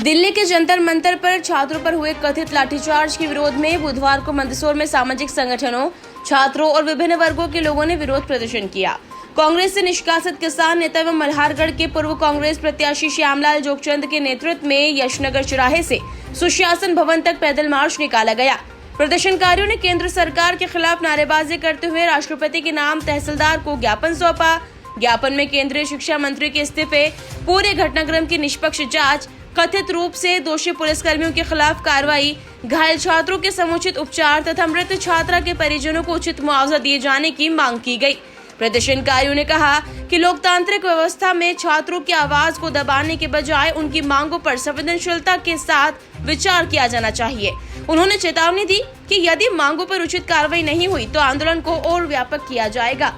दिल्ली के जंतर मंतर पर छात्रों पर हुए कथित लाठीचार्ज के विरोध में बुधवार को मंदसौर में सामाजिक संगठनों, छात्रों और विभिन्न वर्गों के लोगों ने विरोध प्रदर्शन किया। कांग्रेस से निष्कासित किसान नेता एवं मल्हारगढ़ के पूर्व कांग्रेस प्रत्याशी श्यामलाल जोगचंद के नेतृत्व में यशनगर चौराहे से सुशासन भवन तक पैदल मार्च निकाला गया। प्रदर्शनकारियों ने केंद्र सरकार के खिलाफ नारेबाजी करते हुए राष्ट्रपति के नाम तहसीलदार को ज्ञापन सौंपा। ज्ञापन में केंद्रीय शिक्षा मंत्री के इस्तीफे, पूरे घटनाक्रम की निष्पक्ष जांच, कथित रूप से दोषी पुलिसकर्मियों के खिलाफ कार्रवाई, घायल छात्रों के समुचित उपचार तथा मृत छात्रा के परिजनों को उचित मुआवजा दिए जाने की मांग की गई। प्रदर्शनकारियों ने कहा कि लोकतांत्रिक व्यवस्था में छात्रों की आवाज को दबाने के बजाय उनकी मांगों पर संवेदनशीलता के साथ विचार किया जाना चाहिए। उन्होंने चेतावनी दी कि यदि मांगों पर उचित कार्रवाई नहीं हुई तो आंदोलन को और व्यापक किया जाएगा।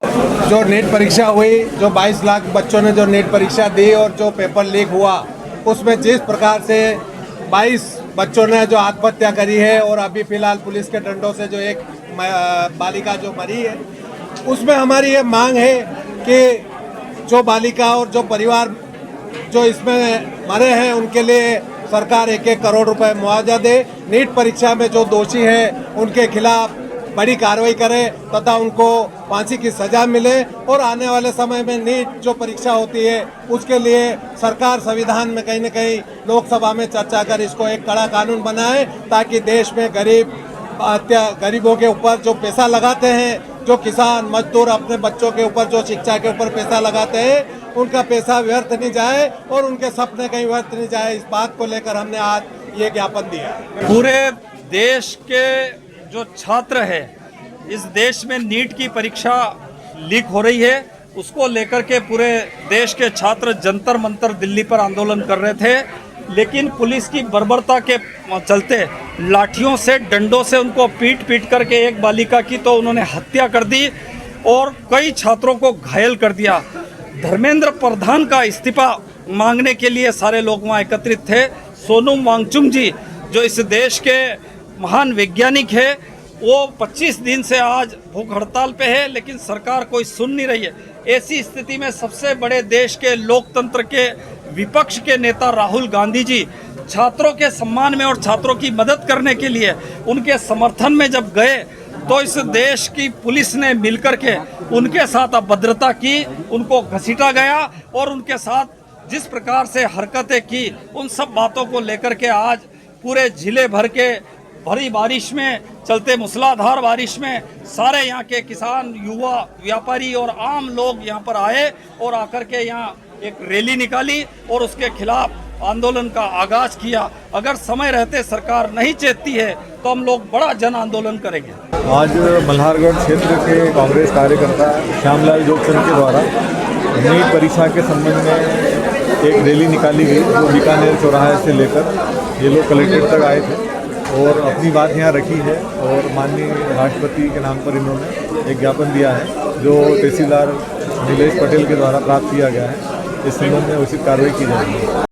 जो नेट परीक्षा हुई, जो 22 लाख बच्चों ने जो नेट परीक्षा दी और जो पेपर लीक हुआ, उसमें जिस प्रकार से 22 बच्चों ने जो आत्महत्या करी है और अभी फिलहाल पुलिस के डंडों से जो एक बालिका जो मरी है, उसमें हमारी ये मांग है कि जो बालिका और जो परिवार जो इसमें मरे हैं उनके लिए सरकार 1-1 करोड़ रुपए मुआवजा दे। नीट परीक्षा में जो दोषी हैं उनके खिलाफ बड़ी कार्रवाई करे तथा उनको फांसी की सजा मिले और आने वाले समय में नीट जो परीक्षा होती है उसके लिए सरकार संविधान में कहीं न कहीं लोकसभा में चर्चा कर इसको एक कड़ा कानून बनाए, ताकि देश में गरीबों के ऊपर जो पैसा लगाते हैं, जो किसान मजदूर अपने बच्चों के ऊपर जो शिक्षा के ऊपर पैसा लगाते हैं, उनका पैसा व्यर्थ नहीं जाए और उनके सपने कहीं व्यर्थ नहीं जाए। इस बात को लेकर हमने आज ये ज्ञापन दिया। पूरे देश के जो छात्र है, इस देश में नीट की परीक्षा लीक हो रही है, उसको लेकर के पूरे देश के छात्र जंतर मंतर दिल्ली पर आंदोलन कर रहे थे, लेकिन पुलिस की बर्बरता के चलते लाठियों से, डंडों से उनको पीट करके एक बालिका की तो उन्होंने हत्या कर दी और कई छात्रों को घायल कर दिया। धर्मेंद्र प्रधान का इस्तीफा मांगने के लिए सारे लोग वहाँ एकत्रित थे। सोनम वांगचुक जी जो इस देश के महान वैज्ञानिक है, वो 25 दिन से आज भूख हड़ताल पे है, लेकिन सरकार कोई सुन नहीं रही है। ऐसी स्थिति में सबसे बड़े देश के लोकतंत्र के विपक्ष के नेता राहुल गांधी जी छात्रों के सम्मान में और छात्रों की मदद करने के लिए उनके समर्थन में जब गए तो इस देश की पुलिस ने मिलकर के उनके साथ अभद्रता की, उनको घसीटा गया और उनके साथ जिस प्रकार से हरकतें की, उन सब बातों को लेकर के आज पूरे जिले भर के भरी बारिश में, चलते मूसलाधार बारिश में सारे यहाँ के किसान, युवा, व्यापारी और आम लोग यहाँ पर आए और आकर के यहाँ एक रैली निकाली और उसके खिलाफ आंदोलन का आगाज किया। अगर समय रहते सरकार नहीं चेतती है तो हम लोग बड़ा जन आंदोलन करेंगे। आज मल्हारगढ़ क्षेत्र के कांग्रेस कार्यकर्ता श्यामलाल जोगचंद के द्वारा नीट परीक्षा के संबंध में एक रैली निकाली गई, जो बीकानेर चौराहे से लेकर ये लोग कलेक्ट्रेट तक आए थे और अपनी बात यहाँ रखी है और माननीय राष्ट्रपति के नाम पर इन्होंने एक ज्ञापन दिया है, जो तहसीलदार नीलेश पटेल के द्वारा प्राप्त किया गया है। इस संबंध में उचित कार्रवाई की जाएगी।